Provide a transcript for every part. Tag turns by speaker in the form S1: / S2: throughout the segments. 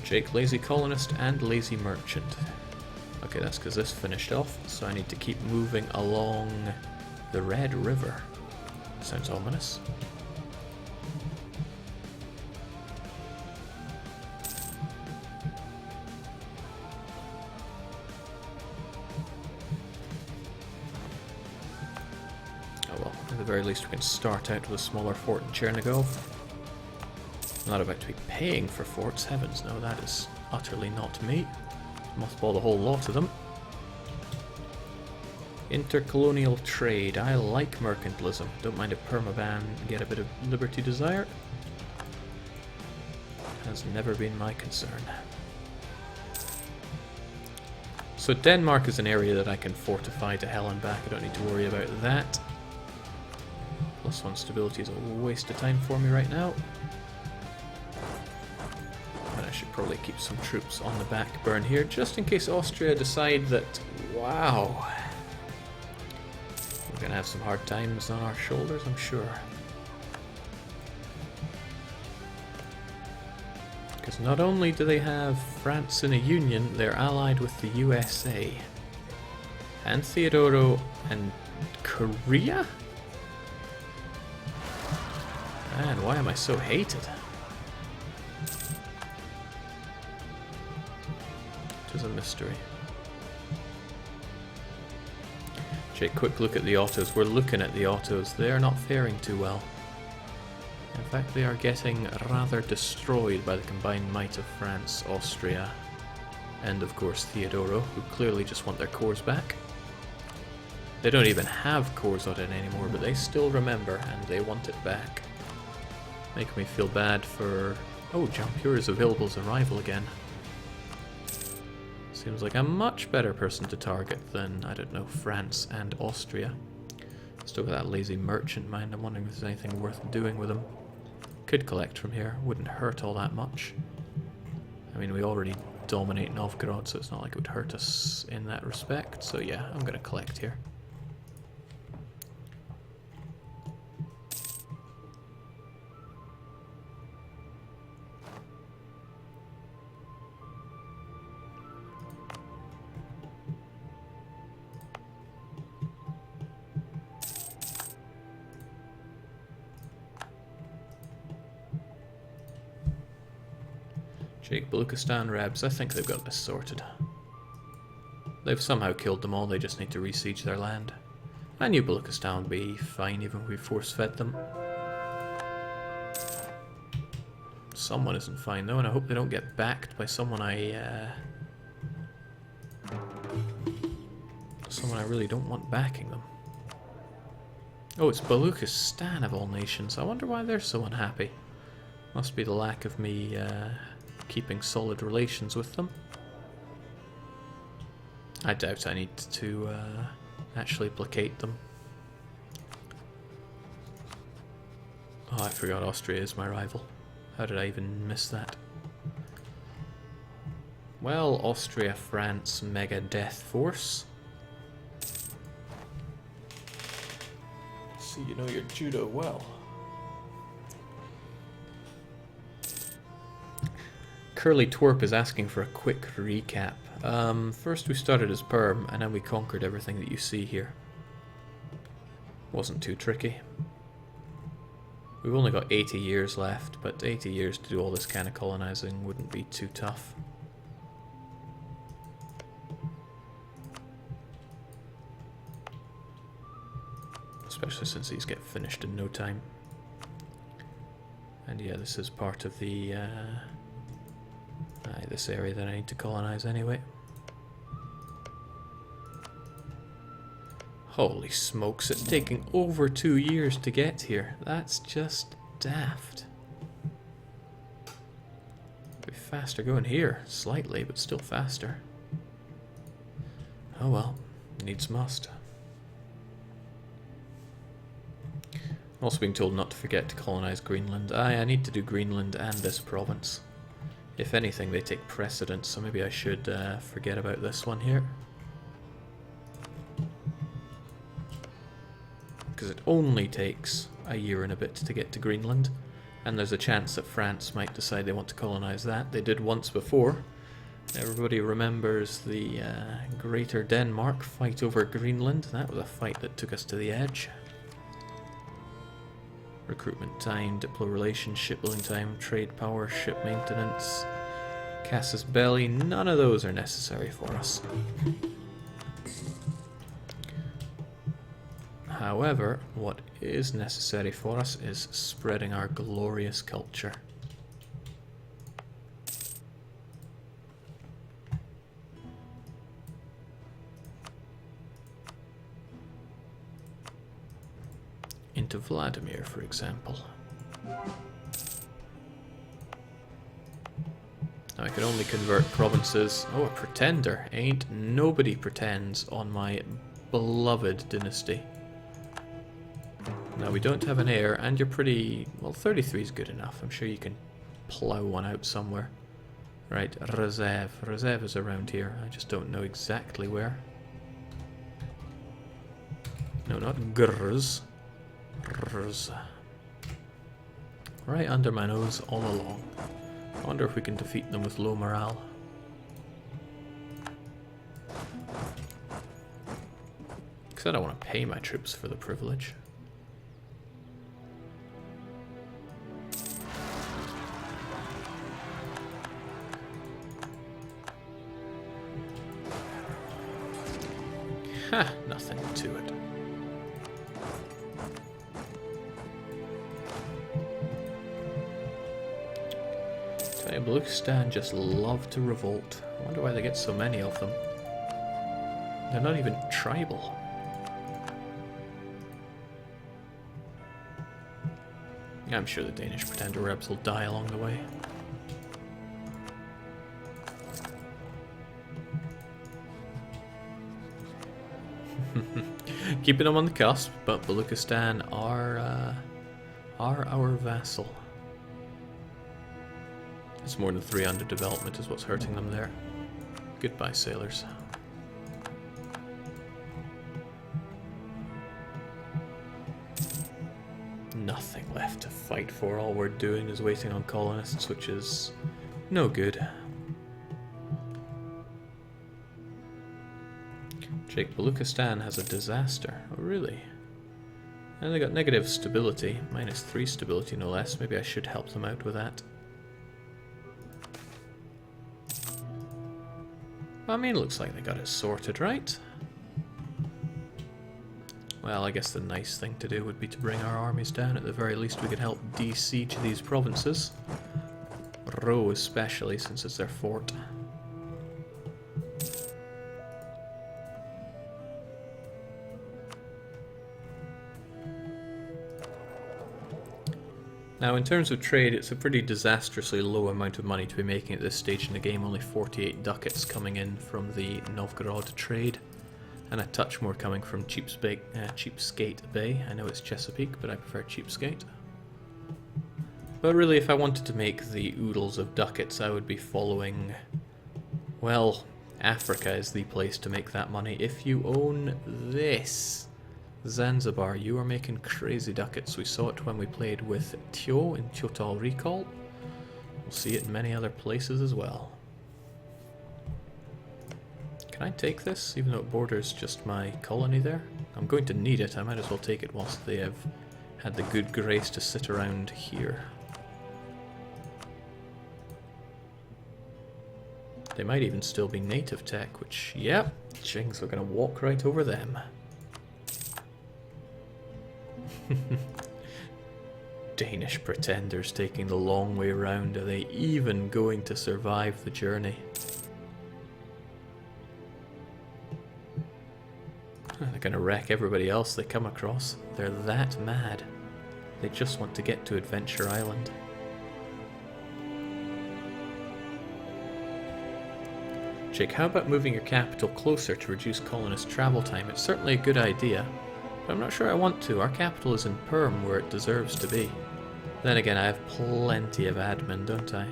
S1: Jake, lazy colonist and lazy merchant. Okay, that's because this finished off, so I need to keep moving along the Red River. Sounds ominous. Oh well, at the very least we can start out with a smaller fort in Chernigov. I'm not about to be paying for forts, heavens no, that is utterly not me. Mothball the whole lot of them. Intercolonial trade. I like mercantilism. Don't mind if Permaban get a bit of liberty desire. Has never been my concern. So Denmark is an area that I can fortify to hell and back. I don't need to worry about that. +1 stability is a waste of time for me right now. And I should probably keep some troops on the back burn here, just in case Austria decide that, wow, we're going to have some hard times on our shoulders, I'm sure. Because not only do they have France in a union, they're allied with the USA. And Theodoro and Korea? Man, why am I so hated? It is a mystery. Take a quick look at the autos. We're looking at the autos. They are not faring too well. In fact, they are getting rather destroyed by the combined might of France, Austria, and of course Theodoro, who clearly just want their cores back. They don't even have cores on it anymore, but they still remember and they want it back. Making me feel bad for... Oh, Jampure is available as a rival again. Seems like a much better person to target than, I don't know, France and Austria. Still got that lazy merchant mind. I'm wondering if there's anything worth doing with him. Could collect from here. Wouldn't hurt all that much. I mean, we already dominate Novgorod, so it's not like it would hurt us in that respect. So yeah, I'm going to collect here. Jake, Baluchistan, Rebs, I think they've got this sorted. They've somehow killed them all, they just need to re-siege their land. I knew Baluchistan would be fine even if we force-fed them. Someone isn't fine though, and I hope they don't get backed by someone I really don't want backing them. Oh, it's Baluchistan of all nations. I wonder why they're so unhappy. Must be the lack of me keeping solid relations with them. I doubt I need to actually placate them. Oh, I forgot Austria is my rival. How did I even miss that? Well, Austria, France, mega death force. See, you know your judo well. Curly Twerp is asking for a quick recap. First we started as Perm, and then we conquered everything that you see here. Wasn't too tricky. We've only got 80 years left, but 80 years to do all this kind of colonizing wouldn't be too tough. Especially since these get finished in no time. And yeah, this is part of the this area that I need to colonize anyway. Holy smokes, it's taking over 2 years to get here. That's just daft. Be faster going here, slightly, but still faster. Oh well, needs must. I'm also being told not to forget to colonize Greenland. I need to do Greenland and this province. If anything, they take precedence, so maybe I should forget about this one here. Because it only takes a year and a bit to get to Greenland. And there's a chance that France might decide they want to colonize that. They did once before. Everybody remembers the Greater Denmark fight over Greenland. That was a fight that took us to the edge. Recruitment time, diplo relations, shipbuilding time, trade power, ship maintenance, casus belli. None of those are necessary for us. However, what is necessary for us is spreading our glorious culture. Into Vladimir, for example. Now I can only convert provinces. Oh, a pretender. Ain't nobody pretends on my beloved dynasty. Now we don't have an heir, and you're pretty... well, 33 is good enough. I'm sure you can plough one out somewhere. Right, Reserve. Reserve is around here. I just don't know exactly where. No, not Grz. Grz. Right under my nose all along. I wonder if we can defeat them with low morale. Because I don't want to pay my troops for the privilege. Ha! Nothing to it. Baluchistan just love to revolt. I wonder why they get so many of them. They're not even tribal. I'm sure the Danish pretender rebs will die along the way. Keeping them on the cusp, but Baluchistan are our vassal. It's more than 3 under development is what's hurting them there. Goodbye, sailors. Nothing left to fight for. All we're doing is waiting on colonists, which is no good. Sheikh Baluchistan has a disaster. Oh, really? And they got negative stability. -3 stability, no less. Maybe I should help them out with that. I mean, looks like they got it sorted, right? Well, I guess the nice thing to do would be to bring our armies down. At the very least, we could help de-siege these provinces. Ro especially, since it's their fort. Now, in terms of trade, it's a pretty disastrously low amount of money to be making at this stage in the game. Only 48 ducats coming in from the Novgorod trade, and a touch more coming from Cheapskate Bay. I know it's Chesapeake, but I prefer Cheapskate. But really, if I wanted to make the oodles of ducats, I would be following... well, Africa is the place to make that money. If you own this... Zanzibar, you are making crazy ducats. We saw it when we played with Tyo in Total Recall. We'll see it in many other places as well. Can I take this, even though it borders just my colony there? I'm going to need it. I might as well take it whilst they have had the good grace to sit around here. They might even still be native tech, which, yep, Jings are going to walk right over them. Danish pretenders taking the long way around. Are they even going to survive the journey? They're going to wreck everybody else they come across. They're that mad. They just want to get to Adventure Island. Jake, how about moving your capital closer to reduce colonist travel time? It's certainly a good idea. But I'm not sure I want to. Our capital is in Perm, where it deserves to be. Then again, I have plenty of admin, don't I?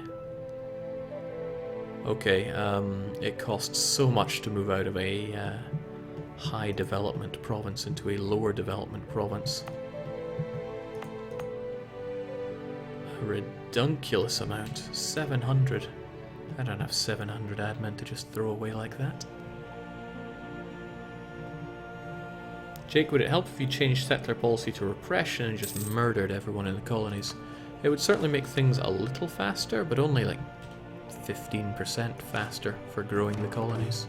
S1: Okay, it costs so much to move out of a high development province into a lower development province. redunculous amount. 700. I don't have 700 admin to just throw away like that. Jake, would it help if you changed settler policy to repression and just murdered everyone in the colonies? It would certainly make things a little faster, but only like 15% faster for growing the colonies.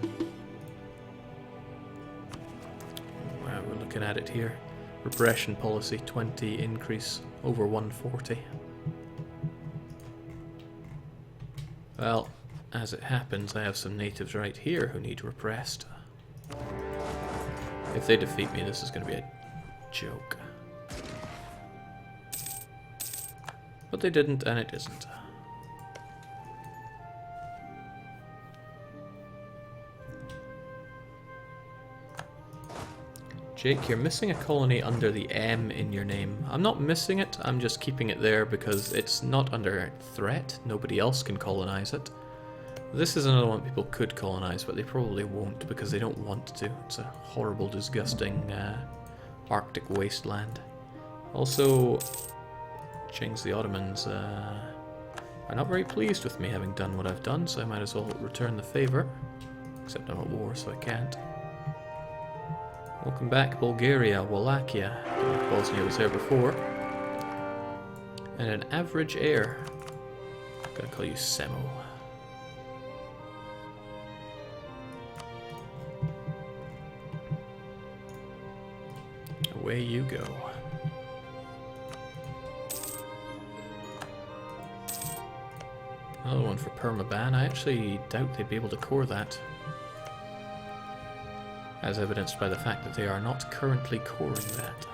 S1: Wow, we're looking at it here. Repression policy, 20 increase over 140. Well, as it happens, I have some natives right here who need repressed. If they defeat me, this is going to be a joke. But they didn't, and it isn't. Jake, you're missing a colony under the M in your name. I'm not missing it, I'm just keeping it there because it's not under threat. Nobody else can colonize it. This is another one people could colonize, but they probably won't because they don't want to. It's a horrible, disgusting Arctic wasteland. Also, Qings the Ottomans are not very pleased with me having done what I've done, so I might as well return the favour. Except I'm at war, so I can't. Welcome back, Bulgaria, Wallachia. Bosnia was there before. And an average heir. I'm gonna call you Semo. Away you go. Another one for permaban. I actually doubt they'd be able to core that. As evidenced by the fact that they are not currently coring that.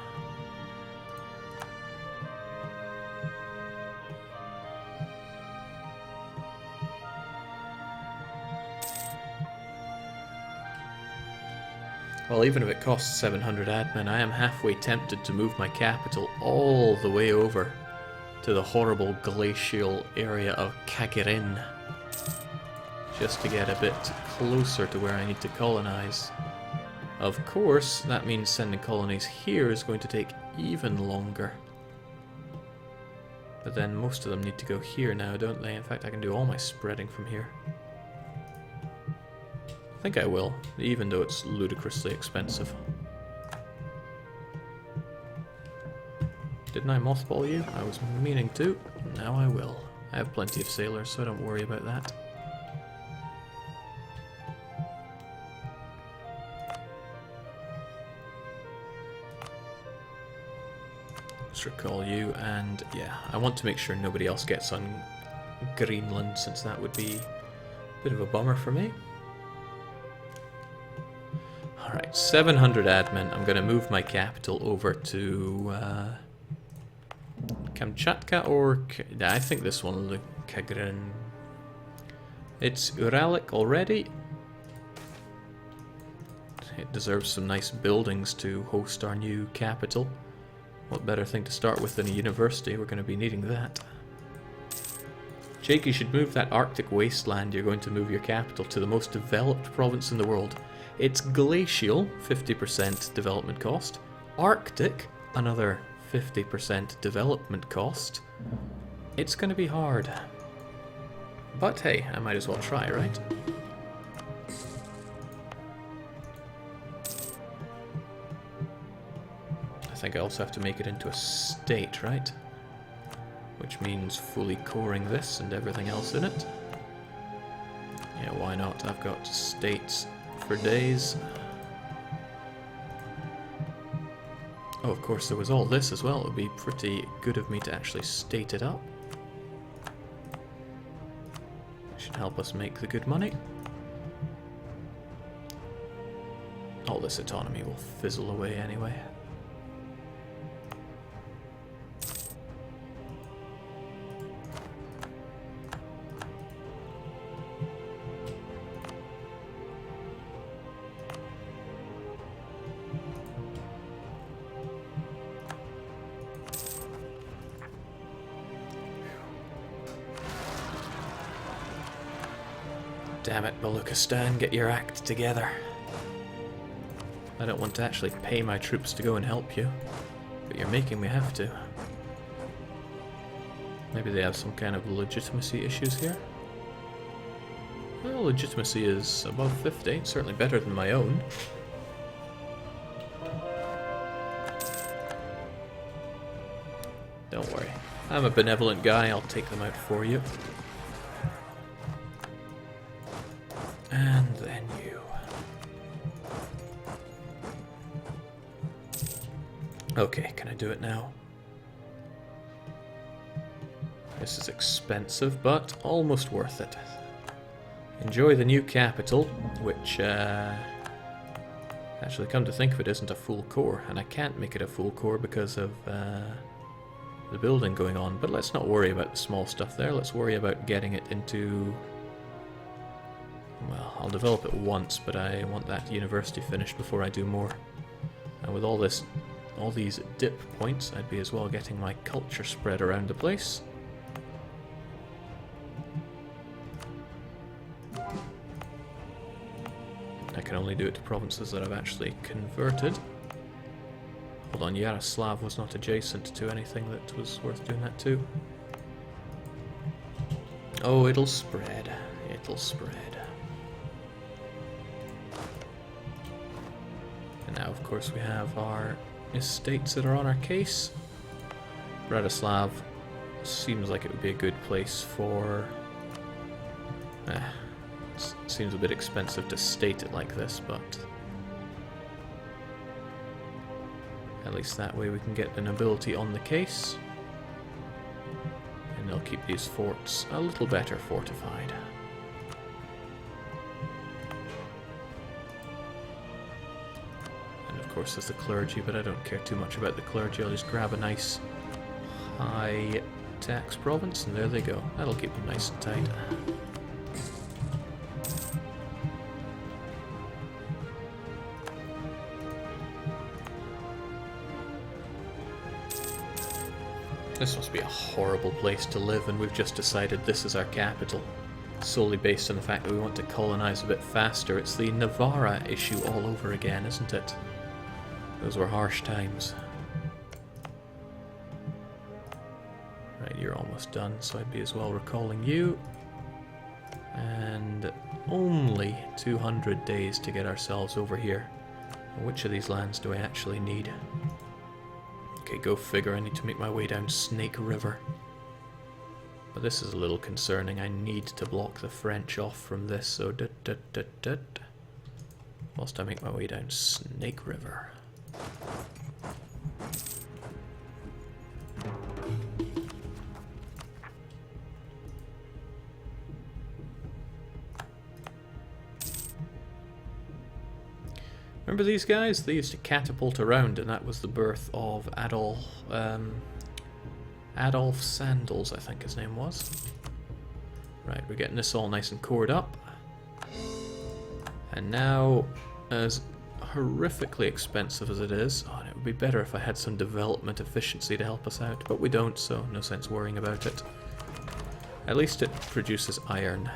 S1: Well, even if it costs 700 admin, I am halfway tempted to move my capital all the way over to the horrible glacial area of Kagarin, just to get a bit closer to where I need to colonize. Of course, that means sending colonies here is going to take even longer. But then most of them need to go here now, don't they? In fact, I can do all my spreading from here. I think I will, even though it's ludicrously expensive. Didn't I mothball you? I was meaning to. Now I will. I have plenty of sailors, so don't worry about that. Let's recall you, and yeah, I want to make sure nobody else gets on Greenland, since that would be a bit of a bummer for me. Alright, 700 admin. I'm going to move my capital over to Kamchatka, or I think this one, Kagrin. It's Uralic already. It deserves some nice buildings to host our new capital. What better thing to start with than a university? We're going to be needing that. Jake, you should move that Arctic wasteland. You're going to move your capital to the most developed province in the world. It's glacial, 50% development cost. Arctic, another 50% development cost. It's going to be hard. But hey, I might as well try, right? I think I also have to make it into a state, right? Which means fully coring this and everything else in it. Yeah, why not? I've got states for days. Oh, of course, there was all this as well. It would be pretty good of me to actually state it up. Should help us make the good money. All this autonomy will fizzle away anyway. Damn it, Baluchistan, get your act together. I don't want to actually pay my troops to go and help you, but you're making me have to. Maybe they have some kind of legitimacy issues here. Well, legitimacy is above 50, certainly better than my own. Don't worry, I'm a benevolent guy, I'll take them out for you. And then you. Okay, can I do it now? This is expensive, but almost worth it. Enjoy the new capital, which, actually come to think of it, isn't a full core, and I can't make it a full core because of the building going on, but let's not worry about the small stuff there, let's worry about getting it into... Well, I'll develop it once, but I want that university finished before I do more. And with all these dip points, I'd be as well getting my culture spread around the place. I can only do it to provinces that I've actually converted. Hold on, Yaroslav was not adjacent to anything that was worth doing that to. Oh, it'll spread. It'll spread. And now, of course, we have our estates that are on our case. Bratislav seems like it would be a good place for... seems a bit expensive to state it like this, but... At least that way we can get the nobility on the case. And they'll keep these forts a little better fortified. And of course there's the clergy, but I don't care too much about the clergy. I'll just grab a nice high tax province, and there they go. That'll keep them nice and tight. This must be a horrible place to live, and we've just decided this is our capital, solely based on the fact that we want to colonize a bit faster. It's the Navarra issue all over again, isn't it? Those were harsh times. Right, you're almost done, so I'd be as well recalling you. And only 200 days to get ourselves over here. Which of these lands do I actually need? Okay, go figure, I need to make my way down Snake River. But this is a little concerning, I need to block the French off from this, so whilst I make my way down Snake River. Remember these guys? They used to catapult around, and that was the birth of Adolf Sandals, I think his name was. Right, we're getting this all nice and cored up. And now, as horrifically expensive as it is, oh, and it would be better if I had some development efficiency to help us out, but we don't, so no sense worrying about it. At least it produces iron.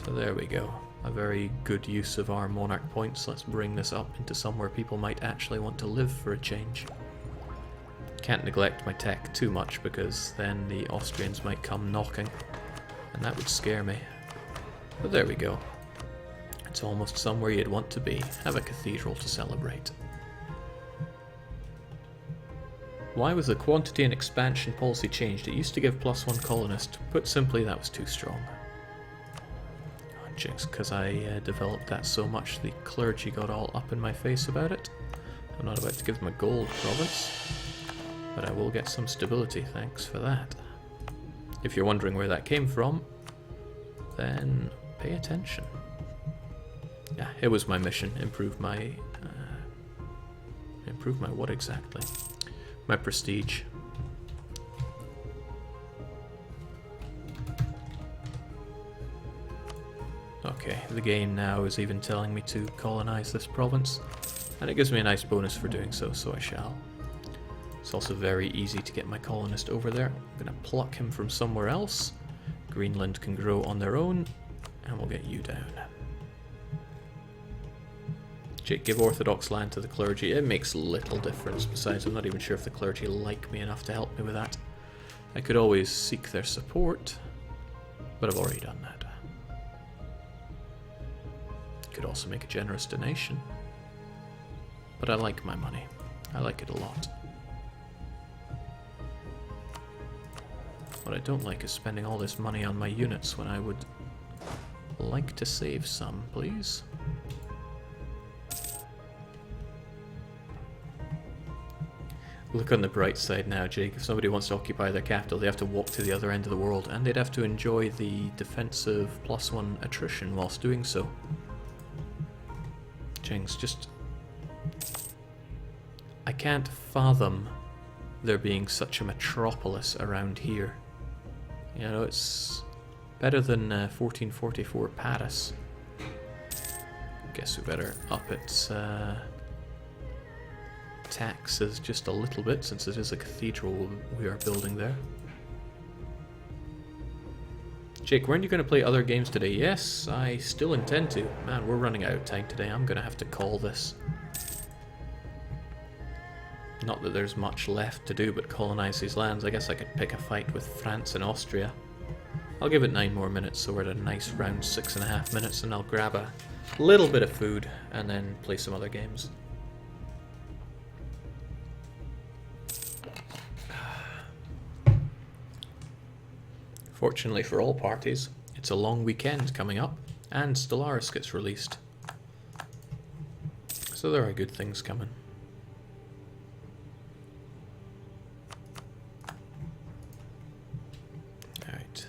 S1: So there we go. A very good use of our monarch points. Let's bring this up into somewhere people might actually want to live for a change. Can't neglect my tech too much, because then the Austrians might come knocking, and that would scare me. But there we go. It's almost somewhere you'd want to be. Have a cathedral to celebrate. Why was the quantity and expansion policy changed? It used to give +1 colonist. Put simply, that was too strong. Because I developed that so much, the clergy got all up in my face about it. I'm not about to give them a gold province, but I will get some stability, thanks for that. If you're wondering where that came from, then pay attention. Yeah, it was my mission. Improve my what exactly? My prestige. Okay, the game now is even telling me to colonize this province, and it gives me a nice bonus for doing so, so I shall. It's also very easy to get my colonist over there. I'm going to pluck him from somewhere else. Greenland can grow on their own, and we'll get you down. Jake, give Orthodox land to the clergy. It makes little difference. Besides, I'm not even sure if the clergy like me enough to help me with that. I could always seek their support, but I've already done that. Could also make a generous donation. But I like my money. I like it a lot. What I don't like is spending all this money on my units when I would like to save some, please. Look on the bright side now, Jake. If somebody wants to occupy their capital, they have to walk to the other end of the world, and they'd have to enjoy the defensive +1 attrition whilst doing so. Jings, just... I can't fathom there being such a metropolis around here. You know, it's better than 1444 Paris. Guess we better up its taxes just a little bit, since it is a cathedral we are building there. Jake, weren't you going to play other games today? Yes, I still intend to. Man, we're running out of time today. I'm going to have to call this. Not that there's much left to do but colonize these lands. I guess I could pick a fight with France and Austria. I'll give it 9 more minutes, so we're at a nice round 6.5 minutes, and I'll grab a little bit of food and then play some other games. Fortunately for all parties, it's a long weekend coming up, and Stellaris gets released. So there are good things coming. Alright.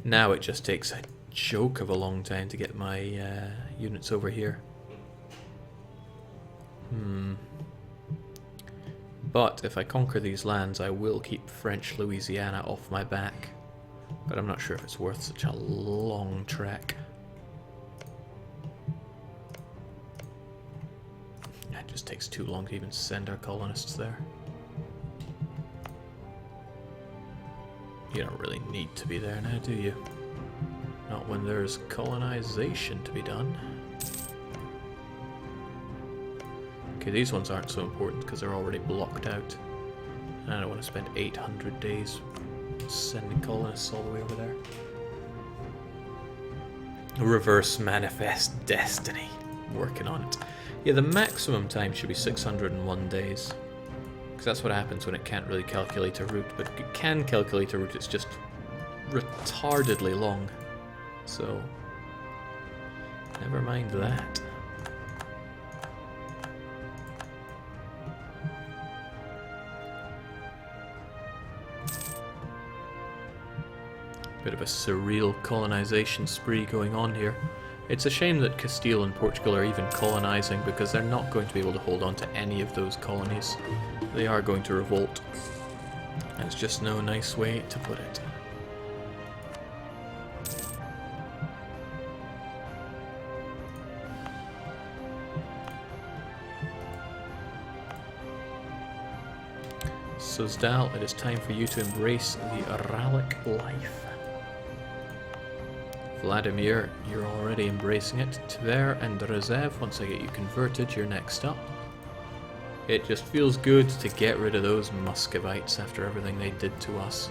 S1: Now it just takes a joke of a long time to get my units over here. But if I conquer these lands, I will keep French Louisiana off my back. But I'm not sure if it's worth such a long trek. It just takes too long to even send our colonists there. You don't really need to be there now, do you? Not when there's colonization to be done. Okay, these ones aren't so important because they're already blocked out. And I don't want to spend 800 days sending colonists all the way over there. Reverse manifest destiny. Working on it. Yeah, the maximum time should be 601 days. Because that's what happens when it can't really calculate a route. But it can calculate a route, it's just retardedly long. So, never mind that. Bit of a surreal colonization spree going on here. It's a shame that Castile and Portugal are even colonizing, because they're not going to be able to hold on to any of those colonies. They are going to revolt. That's just no nice way to put it. Suzdal, it is time for you to embrace the Aralic life. Vladimir, you're already embracing it. Tver and Rezev, once I get you converted, you're next up. It just feels good to get rid of those Muscovites after everything they did to us.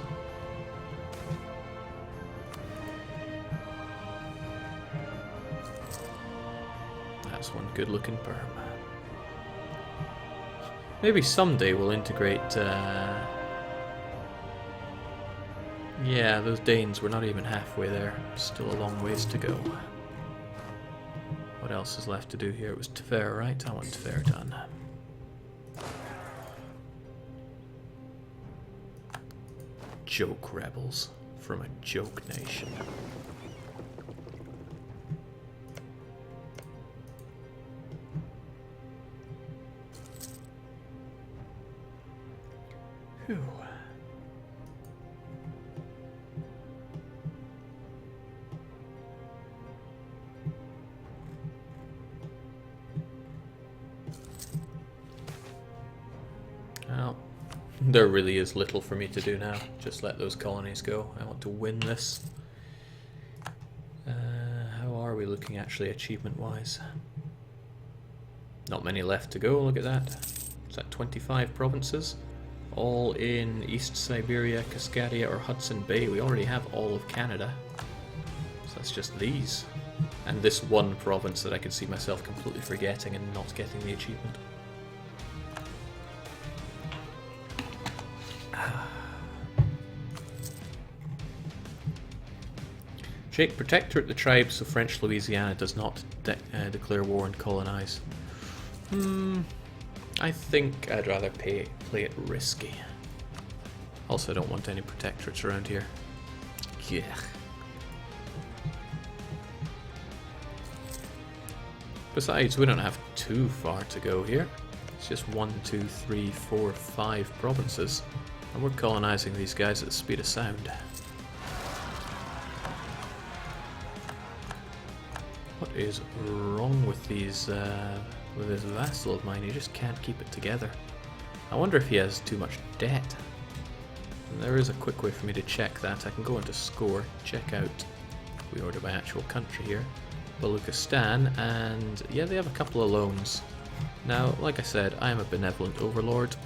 S1: That's one good looking perm. Maybe someday we'll integrate yeah, those Danes, we're not even halfway there. Still a long ways to go. What else is left to do here? It was Tver, right? I want Tver done. Joke rebels from a joke nation. Phew. Well, there really is little for me to do now. Just let those colonies go. I want to win this. How are we looking actually achievement-wise? Not many left to go, look at that. Is that 25 provinces? All in East Siberia, Cascadia or Hudson Bay. We already have all of Canada. So that's just these. And this one province that I could see myself completely forgetting and not getting the achievement. Jake, protectorate the tribes so French Louisiana does not declare war and colonize. I think I'd rather play it risky. Also, I don't want any protectorates around here. Yeah. Besides, we don't have too far to go here. It's just 1, 2, 3, 4, 5 provinces. And we're colonizing these guys at the speed of sound. What is wrong with these, with this vassal of mine? He just can't keep it together. I wonder if he has too much debt. And there is a quick way for me to check that. I can go into score, check out, we order by actual country here, Baluchistan, and yeah, they have a couple of loans. Now, like I said, I am a benevolent overlord.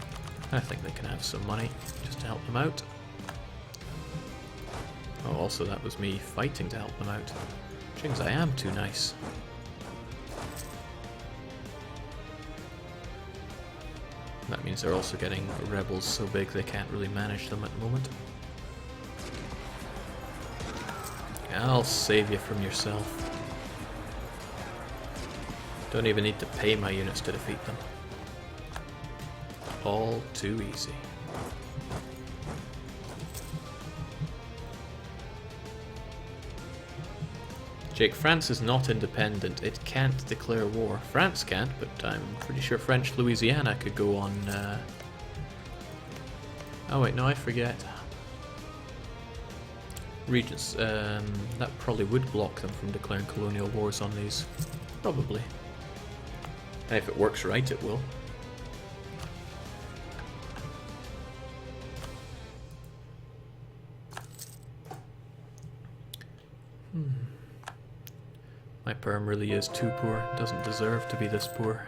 S1: I think they can have some money just to help them out. Oh, also that was me fighting to help them out. Jings, I am too nice. That means they're also getting rebels so big they can't really manage them at the moment. I'll save you from yourself. Don't even need to pay my units to defeat them. All too easy. Jake, France is not independent. It can't declare war. France can't, but I'm pretty sure French Louisiana could go on... Oh wait, no, I forget. Regents, that probably would block them from declaring colonial wars on these. Probably. And if it works right, it will. My perm really is too poor. Doesn't deserve to be this poor.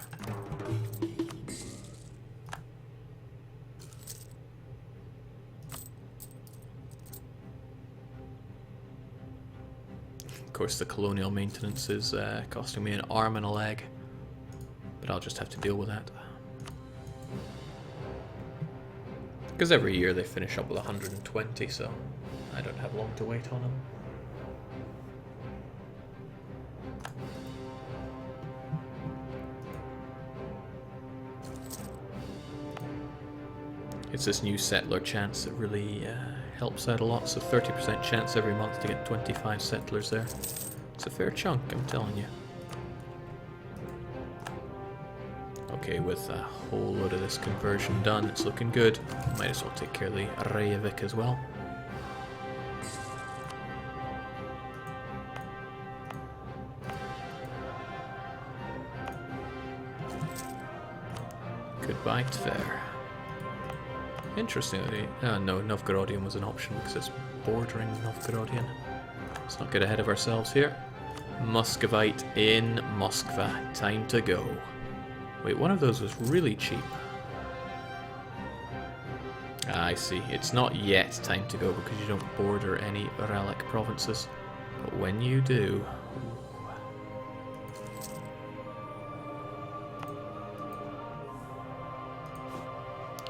S1: Of course, the colonial maintenance is costing me an arm and a leg. But I'll just have to deal with that. Because every year they finish up with 120, so I don't have long to wait on them. It's this new settler chance that really helps out a lot, so 30% chance every month to get 25 settlers there. It's a fair chunk, I'm telling you. Okay, with a whole load of this conversion done, it's looking good. Might as well take care of the Reykjavik as well. Goodbye, Tver. Interestingly, no, Novgorodian was an option because it's bordering Novgorodian. Let's not get ahead of ourselves here. Muscovite in Moskva. Time to go. Wait, one of those was really cheap. Ah, I see. It's not yet time to go because you don't border any Uralic provinces. But when you do...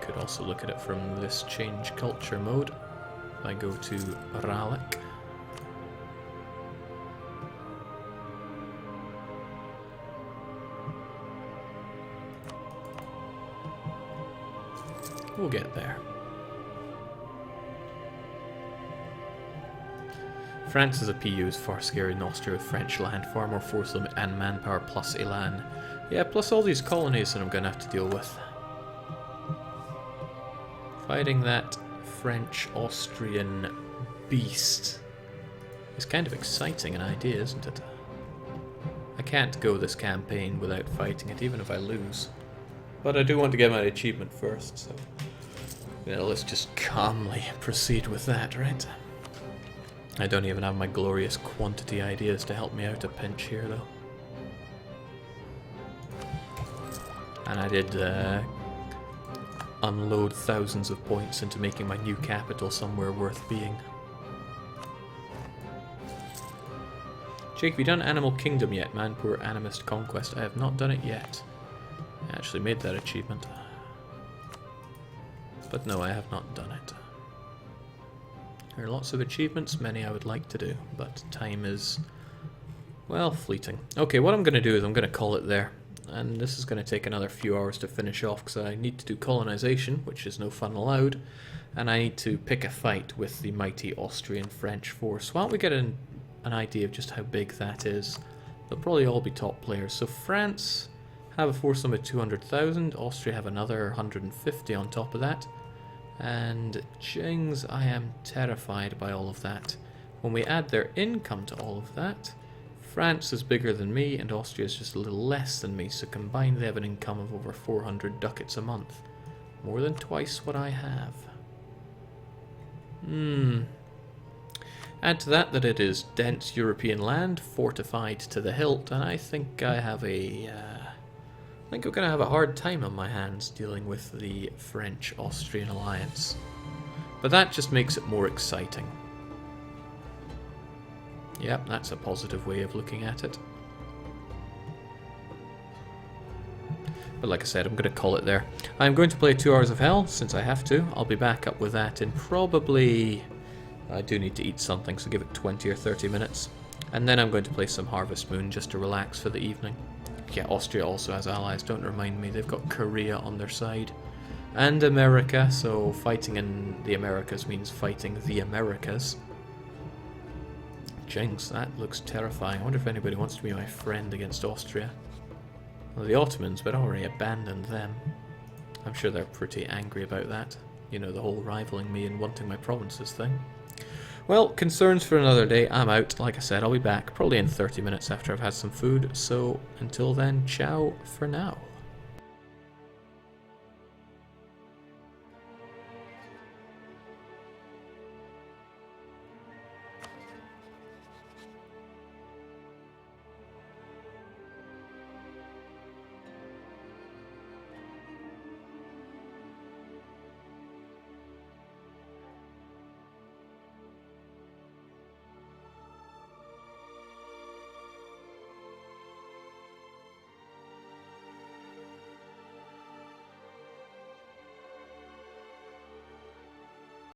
S1: Could also look at it from this change culture mode. If I go to Uralic. We'll get there. France as a PU is far scarier than Austria with French land, far more force limit and manpower plus Elan. Yeah, plus all these colonies that I'm going to have to deal with. Fighting that French-Austrian beast is kind of exciting an idea, isn't it? I can't go this campaign without fighting it, even if I lose. But I do want to get my achievement first, so... Yeah, let's just calmly proceed with that, right? I don't even have my glorious quantity ideas to help me out a pinch here, though. And I did unload thousands of points into making my new capital somewhere worth being. Jake, have you done Animal Kingdom yet? Manpoor Animist Conquest. I have not done it yet. I actually made that achievement. But no, I have not done it. There are lots of achievements, many I would like to do, but time is, well, fleeting. Okay, what I'm going to do is I'm going to call it there. And this is going to take another few hours to finish off, because I need to do colonization, which is no fun allowed, and I need to pick a fight with the mighty Austrian-French force. Why don't we get an idea of just how big that is? They'll probably all be top players. So France have a force limit of 200,000, Austria have another 150 on top of that, and Jings, I am terrified by all of that. When we add their income to all of that, France is bigger than me and Austria is just a little less than me, so combined they have an income of over 400 ducats a month. More than twice what I have. Add to that that it is dense European land, fortified to the hilt, and I think I have a... I think we're going to have a hard time on my hands dealing with the French-Austrian alliance. But that just makes it more exciting. Yep, that's a positive way of looking at it. But like I said, I'm going to call it there. I'm going to play 2 Hours of Hell, since I have to. I'll be back up with that in probably... I do need to eat something, so give it 20 or 30 minutes. And then I'm going to play some Harvest Moon just to relax for the evening. Yeah, Austria also has allies, don't remind me. They've got Korea on their side. And America, so fighting in the Americas means fighting the Americas. Jinx, that looks terrifying. I wonder if anybody wants to be my friend against Austria. Well, the Ottomans, but I already abandoned them. I'm sure they're pretty angry about that. You know, the whole rivaling me and wanting my provinces thing. Well, concerns for another day. I'm out. Like I said, I'll be back probably in 30 minutes after I've had some food. So until then, ciao for now.